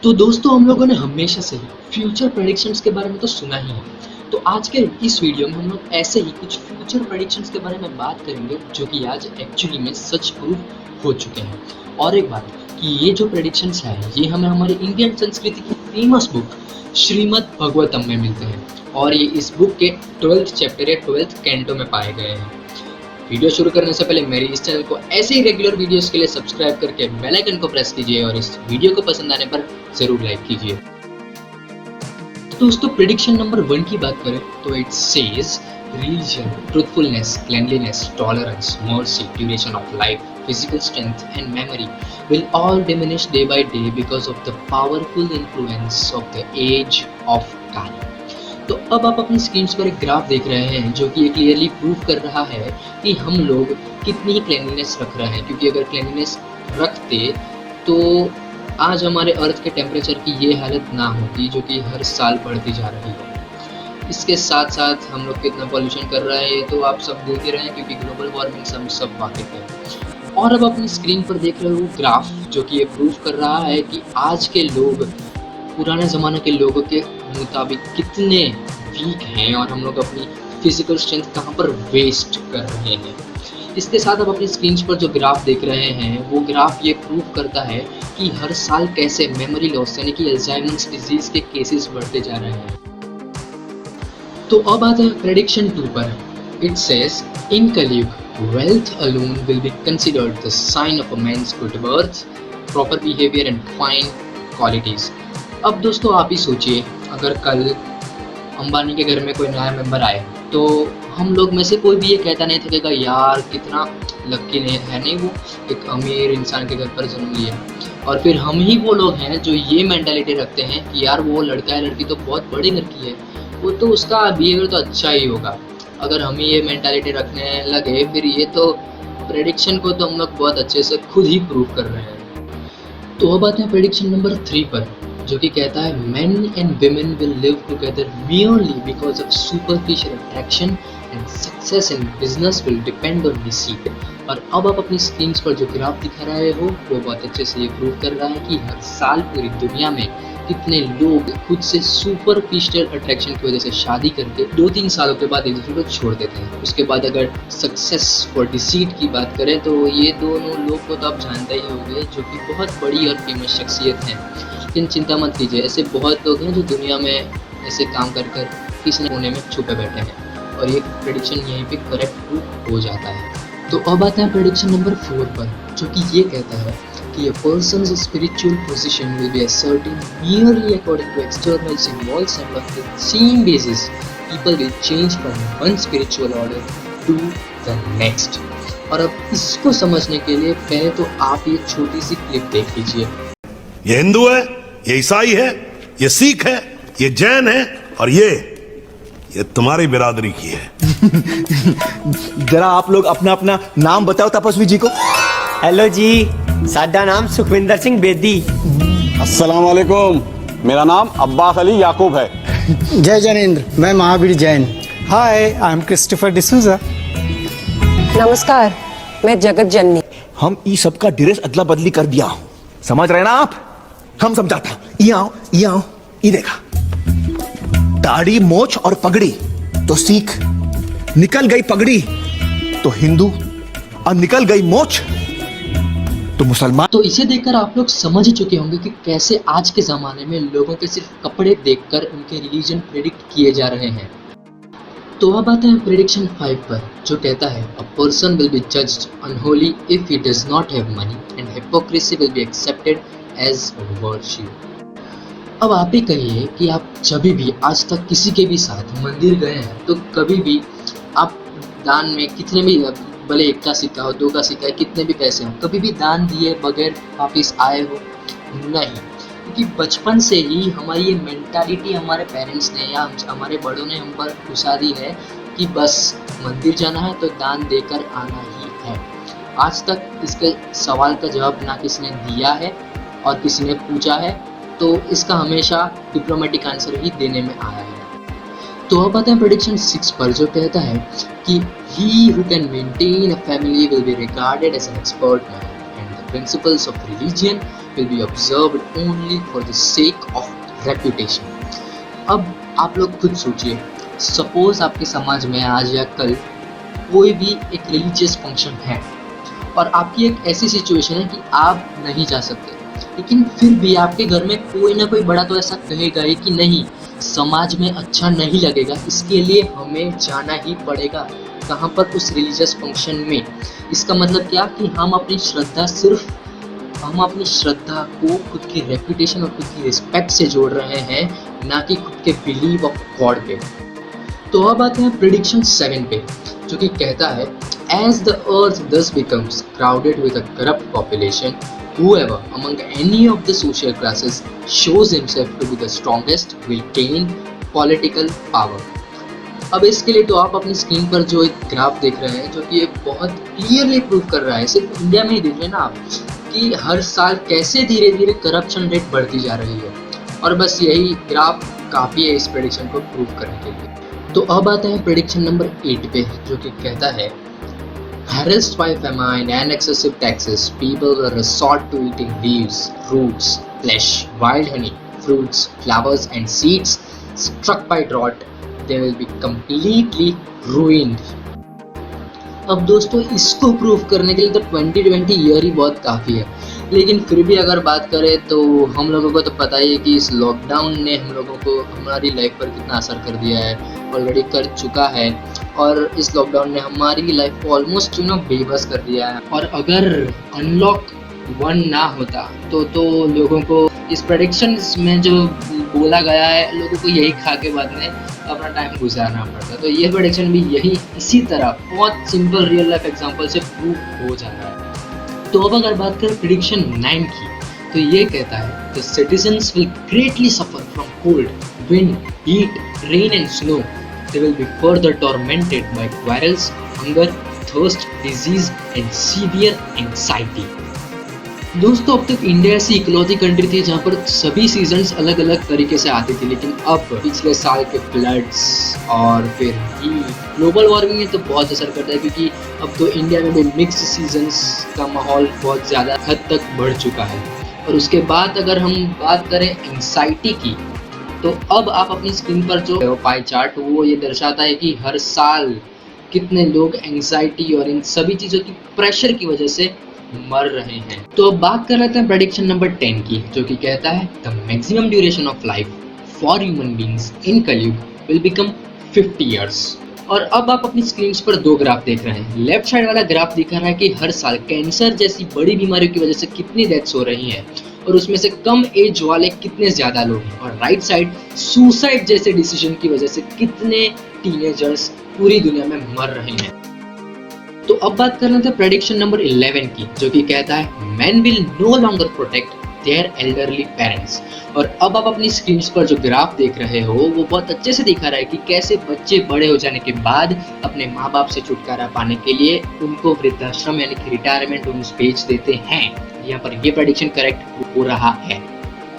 तो दोस्तों हम लोगों ने हमेशा से ही फ्यूचर प्रेडिक्शंस के बारे में तो सुना ही है। तो आज के इस वीडियो में हम लोग ऐसे ही कुछ फ्यूचर प्रेडिक्शंस के बारे में बात करेंगे जो कि आज एक्चुअली में सच प्रूव हो चुके हैं। और एक बात कि ये जो प्रेडिक्शंस है ये हमें हमारी इंडियन संस्कृति की फेमस बुक श्रीमद् भागवतम में मिलते हैं और ये इस बुक के 12th चैप्टर या 12th कैंटो में पाए गए हैं। वीडियो शुरू करने से पहले मेरी इस चैनल को ऐसे ही रेगुलर वीडियोस के लिए सब्सक्राइब करके बेल आइकन को प्रेस कीजिए और इस वीडियो को पसंद आने पर जरूर लाइक कीजिए। तो दोस्तों प्रेडिक्शन नंबर 1 की बात करें तो it says religion, truthfulness, cleanliness, tolerance, mercy, duration of life, physical strength and memory will all diminish day by day because of the powerful influence of the age of Kali। तो अब आप अपनी screen पर एक graph देख रहे हैं जो कि ये क्लियरली प्रूव कर रहा है कि हम लोग कितनी ही क्लेanलीनेस रख रहे हैं, क्योंकि अगर क्लेanलीनेस रखते तो आज हमारे अर्थ के टेम्परेचर की ये हालत ना होती जो कि हर साल बढ़ती जा रही है। इसके साथ साथ हम लोग कितना पॉल्यूशन कर रहे हैं ये तो आप सब देख ही रहे हैं, क्योंकि ग्लोबल वार्मिंग से हम सब वाकिफ हैं। और अब अपनी स्क्रीन पर देख रहे हो ग्राफ जो कि ये प्रूव कर रहा है कि आज के लोग पुराने ज़माने के लोगों के मुताबिक कितने वीक हैं और हम लोग अपनी फिजिकल स्ट्रेंथ कहाँ पर वेस्ट कर रहे हैं। इसके साथ अब अपनी स्क्रीन पर जो ग्राफ देख रहे हैं वो ग्राफ ये प्रूव करता है कि हर साल कैसे मेमोरी लॉस यानी कि अल्जाइमर्स डिजीज के केसेस बढ़ते जा रहे हैं। तो अब आता है प्रेडिक्शन 2 पर। इट सेज इन कलयुग wealth alone will be considered the sign of a man's good birth, proper behavior and fine qualities। अब दोस्तों आप ही सोचिए, अगर कल अंबानी के घर में कोई नया मेंबर आए तो हम लोग में से कोई भी ये कहता नहीं थकेगा यार कितना लक्की है नहीं वो एक अमीर इंसान के घर पर जन्म लिया। और फिर हम ही वो लोग हैं जो ये मेंटालिटी रखते हैं कि यार वो लड़का है लड़की तो बहुत बड़ी लड़की है, वो तो उसका बिहेवियर तो अच्छा ही होगा। अगर हम ही ये मेंटालिटी रखने लगे फिर ये तो प्रेडिक्शन को तो हम लोग बहुत अच्छे से खुद ही प्रूव कर रहे हैं। तो अब आते हैं प्रेडिक्शन नंबर 3 पर जो कि कहता है men and women will live together merely because of superficial attraction and success in business will depend on deceit। और अब आप अपनी स्क्रीन पर जो ग्राफ दिखा रहे हो वो बहुत अच्छे से ये प्रूव कर रहा है कि हर साल पूरी दुनिया में कितने लोग खुद से सुपरफिशियल अट्रैक्शन की वजह से शादी करके 2-3 सालों के बाद एक दूसरे को छोड़ देते हैं। उसके बाद अगर सक्सेस फॉर डिसीट की बात करें तो ये दोनों लोग को तो आप जानते ही होंगे जो कि बहुत बड़ी और फेमस शख्सियत हैं। लेकिन चिंता मत कीजिए, ऐसे बहुत लोग हैं जो दुनिया में ऐसे काम कर कर किसी कोने में छुपे बैठे हैं और ये प्रेडिक्शन यहीं पे करेक्ट प्रूव हो जाता है। तो अब आता है प्रेडिक्शन नंबर 4 पर जो कि ये कहता है कि a person's spiritual position will be ascertained merely according to external symbols and on the same basis people will change from one spiritual order to the next। और अब इसको समझने के लिए पहले तो आप ये छोटी सी क्लिप देख लीजिए। ये हिंदू है, ये ईसाई है, ये सिख है, ये जैन है और ये तुम्हारी बिरादरी की है। जरा आप लोग अपना अपना नाम बताओ तपस्वी जी को। हेलो जी, साडा नाम सुखविंदर सिंह बेदी। अस्सलाम वालेकुम, मेरा नाम अब्बास अली याकूब है। जय जैनेन्द्र, मैं महावीर जैन। हाय, आई एम क्रिस्टोफर डिसूजा। नमस्कार, मैं जगत जननी। हम ई सबका ड्रेस अदला बदली कर दिया, समझ रहे ना आप? हम समझाता, ये आओ, ये देखा, दाढ़ी मोछ और पगड़ी तो सिख, निकल गई पगड़ी तो हिंदू और निकल गई मोछ तो मुसलमान। तो इसे देखकर आप लोग समझ ही चुके होंगे कि कैसे आज के ज़माने में लोगों के सिर्फ कपड़े देखकर उनके रिलीजन प्रेडिक्ट किए जा रहे हैं। तो अब आते हैं प्रेडिक्शन 5 पर जो कहता है a person will be judged unholy if he does not have money and hypocrisy will be accepted as virtue. अब आप ही कहिए कि आप जब भी आज तक किसी के भी साथ मंदिर गए हैं तो कभी भी आप दान में कितने भी, भले 1 का सिक्का हो, 2 का सिक्का है, कितने भी पैसे हो, कभी भी दान दिए बगैर वापस आए हो? नहीं, क्योंकि बचपन से ही हमारी ये मेंटालिटी हमारे पेरेंट्स ने या हमारे बड़ों ने हम पर घुसा दी है कि बस मंदिर जाना है तो दान देकर आना ही है। आज तक इसके सवाल का जवाब ना किसी ने दिया है और किसी ने पूछा है, तो इसका हमेशा डिप्लोमेटिक आंसर ही देने में आया है। तो अब आता है प्रेडिक्शन 6 पर जो कहता है कि he who can maintain a family will be regarded as an expert man and the principles of religion will be observed only for the sake of reputation. अब आप लोग खुद सोचिए, सपोज आपके समाज में आज या कल कोई भी एक रिलीजियस फंक्शन है और आपकी एक ऐसी सिचुएशन है कि आप नहीं जा सकते, लेकिन फिर भी आपके घर में कोई ना कोई बड़ा तो ऐसा कहेगा ही कि नहीं, समाज में अच्छा नहीं लगेगा, इसके लिए हमें जाना ही पड़ेगा। कहाँ पर? उस रिलीजियस फंक्शन में। इसका मतलब क्या कि हम अपनी श्रद्धा को खुद की रेपुटेशन और खुद की रिस्पेक्ट से जोड़ रहे हैं, ना कि खुद के बिलीव ऑफ गॉड पे। तो अब आते हैं प्रेडिक्शन 7 पे, जो कि कहता है as the earth thus becomes crowded with a corrupt population, whoever among any of the social classes shows himself to be the strongest will gain political power. अब इसके लिए तो आप अपनी स्क्रीन पर जो एक ग्राफ देख रहे हैं, जो कि ये बहुत क्लियरली प्रूव कर रहा है, सिर्फ इंडिया में ही देख रहे हैं ना आप, कि हर साल कैसे धीरे धीरे करप्शन रेट बढ़ती जा रही है। और बस यही ग्राफ काफ़ी है इस प्रेडिक्शन को प्रूव करने के लिए। तो अब आते हैं प्रेडिक्शन नंबर 8 पे, जो कि कहता है harassed by famine and excessive taxes, people will resort to eating leaves, roots, flesh, wild honey, fruits, flowers and seeds. Struck by drought, they will be completely ruined. अब दोस्तों इसको प्रूव करने के लिए तो 2020 ईयर ही बहुत काफ़ी है, लेकिन फिर भी अगर बात करें तो हम लोगों को तो पता ही है कि इस लॉकडाउन ने हम लोगों को हमारी लाइफ पर कितना असर कर दिया है, ऑलरेडी कर चुका है। और इस लॉकडाउन ने हमारी लाइफ को ऑलमोस्ट बेबस कर दिया है। और अगर अनलॉक 1 ना होता तो लोगों को इस प्रेडिक्शंस में जो बोला गया है, लोगों को यही खा के बाद में अपना टाइम गुजारना पड़ता। तो ये प्रेडिक्शन भी यही इसी तरह बहुत सिंपल रियल लाइफ एग्जांपल से प्रूव हो जा रहा है। तो अब अगर बात करें प्रेडिक्शन 9 की, तो ये कहता है the citizens will greatly suffer from cold, wind, heat, rain and snow. They will be further tormented by quarrels, hunger, thirst, disease and severe anxiety. दोस्तों अब तक इंडिया ऐसी इकलौती कंट्री थी जहाँ पर सभी सीजन्स अलग अलग तरीके से आती थी, लेकिन अब पिछले साल के फ्लड्स और फिर ग्लोबल वार्मिंग में तो बहुत असर करता है, क्योंकि अब तो इंडिया में भी मिक्स सीजन्स का माहौल बहुत ज़्यादा हद तक बढ़ चुका है। और उसके बाद अगर हम बात करें एंग्जाइटी की, तो अब आप अपनी स्क्रीन पर जो पाई चार्ट वो ये दर्शाता है कि हर साल कितने लोग एंग्जाइटी और इन सभी चीज़ों की प्रेशर की वजह से मर रहे हैं। तो अब बात कर लेते हैं प्रेडिक्शन नंबर 10 की, जो कि कहता है the maximum duration of life for human beings इन कलयुग विल बिकम 50 ईयर्स। और अब आप अपनी स्क्रीन पर 2 ग्राफ देख रहे हैं। लेफ्ट साइड वाला ग्राफ दिखा रहा है कि हर साल कैंसर जैसी बड़ी बीमारियों की वजह से कितनी डेथ्स हो रही हैं, और उसमें से कम एज वाले कितने ज़्यादा लोग हैं। और राइट साइड सुसाइड जैसे डिसीजन की वजह से कितने टीनेजर्स पूरी दुनिया में मर रहे हैं। तो अब बात कर लेते हैं प्रेडिक्शन नंबर 11 की, जो कि कहता है men will no longer protect their elderly parents. और अब आप अपनी स्क्रीन पर जो ग्राफ देख रहे हो वो बहुत अच्छे से दिखा रहा है कि कैसे बच्चे बड़े हो जाने के बाद अपने माँ बाप से छुटकारा पाने के लिए उनको वृद्धाश्रम यानी कि रिटायरमेंट होम्स भेज देते हैं। यहाँ पर ये प्रेडिक्शन करेक्ट हो रहा है।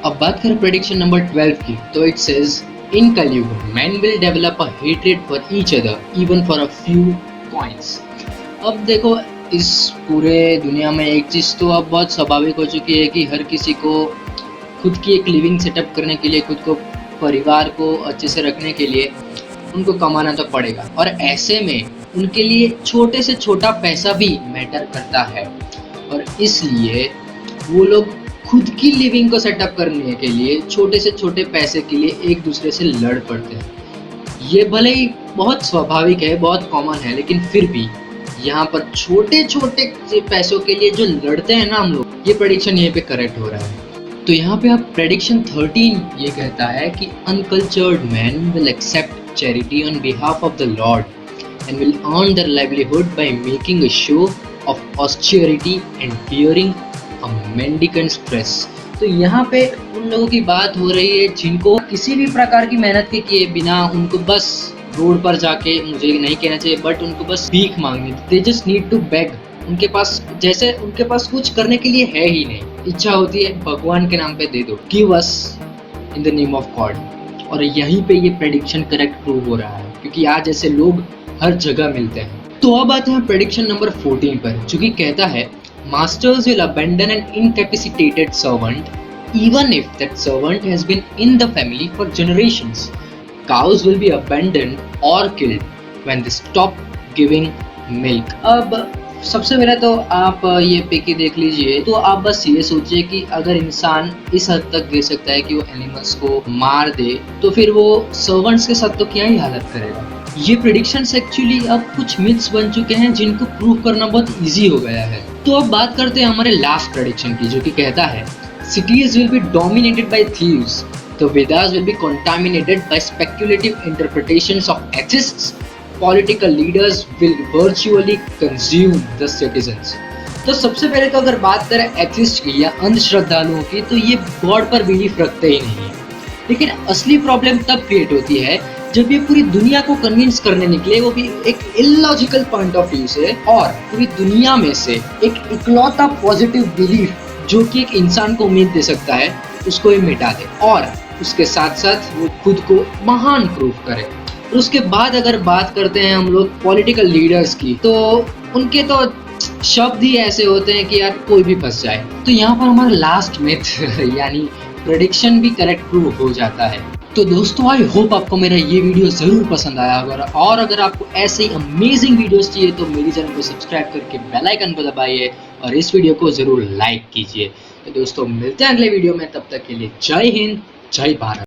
अब बात करें प्रेडिक्शन नंबर 12 की, तो इट सेज इन कलयुग men will develop a hatred for each other even for a few coins. अब देखो इस पूरे दुनिया में एक चीज़ तो अब बहुत स्वाभाविक हो चुकी है कि हर किसी को खुद की एक लिविंग सेटअप करने के लिए, खुद को परिवार को अच्छे से रखने के लिए उनको कमाना तो पड़ेगा, और ऐसे में उनके लिए छोटे से छोटा पैसा भी मैटर करता है। और इसलिए वो लोग खुद की लिविंग को सेटअप करने के लिए छोटे से छोटे पैसे के लिए एक दूसरे से लड़ पड़ते हैं। ये भले ही बहुत स्वाभाविक है, बहुत कॉमन है, लेकिन फिर भी यहाँ पर छोटे छोटे पैसों के लिए जो लड़ते हैं ना हम लोग, ये प्रेडिक्शन यहीं पे करेक्ट हो रहा है। तो यहाँ पे आप प्रेडिक्शन 13 ये कहता है कि uncultured man will accept charity on behalf of the lord and will earn their livelihood by making a show of austerity and bearing a mendicant stress. तो यहाँ पे उन लोगों की बात हो रही है जिनको किसी भी प्रकार की मेहनत के किए बिना उनको बस रोड पर जाके, मुझे नहीं कहना चाहिए बट उनको बस भीख मांगनी, they just need to beg. उनके पास कुछ करने के लिए है ही नहीं, इच्छा होती है भगवान के नाम पे दे दो, give us in the name of God. और यहीं पे ये प्रेडिक्शन करेक्ट प्रूव हो रहा है, क्योंकि आज ऐसे लोग हर जगह मिलते हैं। तो अब आते हैं प्रेडिक्शन नंबर 14 पर, जो कि कहता है Masters will abandon an incapacitated servant even if that servant has been in the family for generations. Cows will be abandoned or killed when they stop giving milk. अब सबसे पहले तो आप ये पिकी देख लीजिए, तो आप बस ये सोचिए कि अगर इंसान इस हद तक गिर सकता है कि वो एनिमल्स को मार दे, तो फिर वो सर्वेंट्स के साथ तो क्या ही हालत करेगा। ये प्रेडिक्शंस एक्चुअली अब कुछ मिथ्स बन चुके हैं जिनको प्रूव करना बहुत इजी हो गया है। तो अब बात करते हैं हमारे लास्ट प्रेडिक्शन की, जो कि कहता है cities will be dominated by thieves, the Vedas will be contaminated by speculative interpretations of atheists, political leaders will virtually consume the citizens. तो सबसे पहले तो अगर बात करें एथिस्ट की या अंधश्रद्धालुओं की, तो ये गॉड पर बिलीफ रखते ही नहीं है। लेकिन असली प्रॉब्लम तब क्रिएट होती है जब ये पूरी दुनिया को कन्विंस करने निकले, वो भी एक इलॉजिकल पॉइंट ऑफ व्यू से, और पूरी दुनिया में से एक इकलौता पॉजिटिव बिलीफ जो कि एक इंसान को उम्मीद दे सकता है, उसको ही मिटा दे और उसके साथ साथ वो खुद को महान प्रूव करे। और उसके बाद अगर बात करते हैं हम लोग पॉलिटिकल लीडर्स की, तो उनके तो शब्द ही ऐसे होते हैं कि यार कोई भी फंस जाए। तो यहाँ पर हमारा लास्ट मिथ यानी प्रेडिक्शन भी करेक्ट प्रूव हो जाता है। तो दोस्तों, आई होप आपको मेरा ये वीडियो ज़रूर पसंद आया होगा, और अगर आपको ऐसे ही अमेजिंग वीडियोस चाहिए तो मेरी चैनल को सब्सक्राइब करके बेल आइकन को दबाइए और इस वीडियो को ज़रूर लाइक कीजिए। तो दोस्तों, मिलते हैं अगले वीडियो में, तब तक के लिए जय हिंद, जय भारत।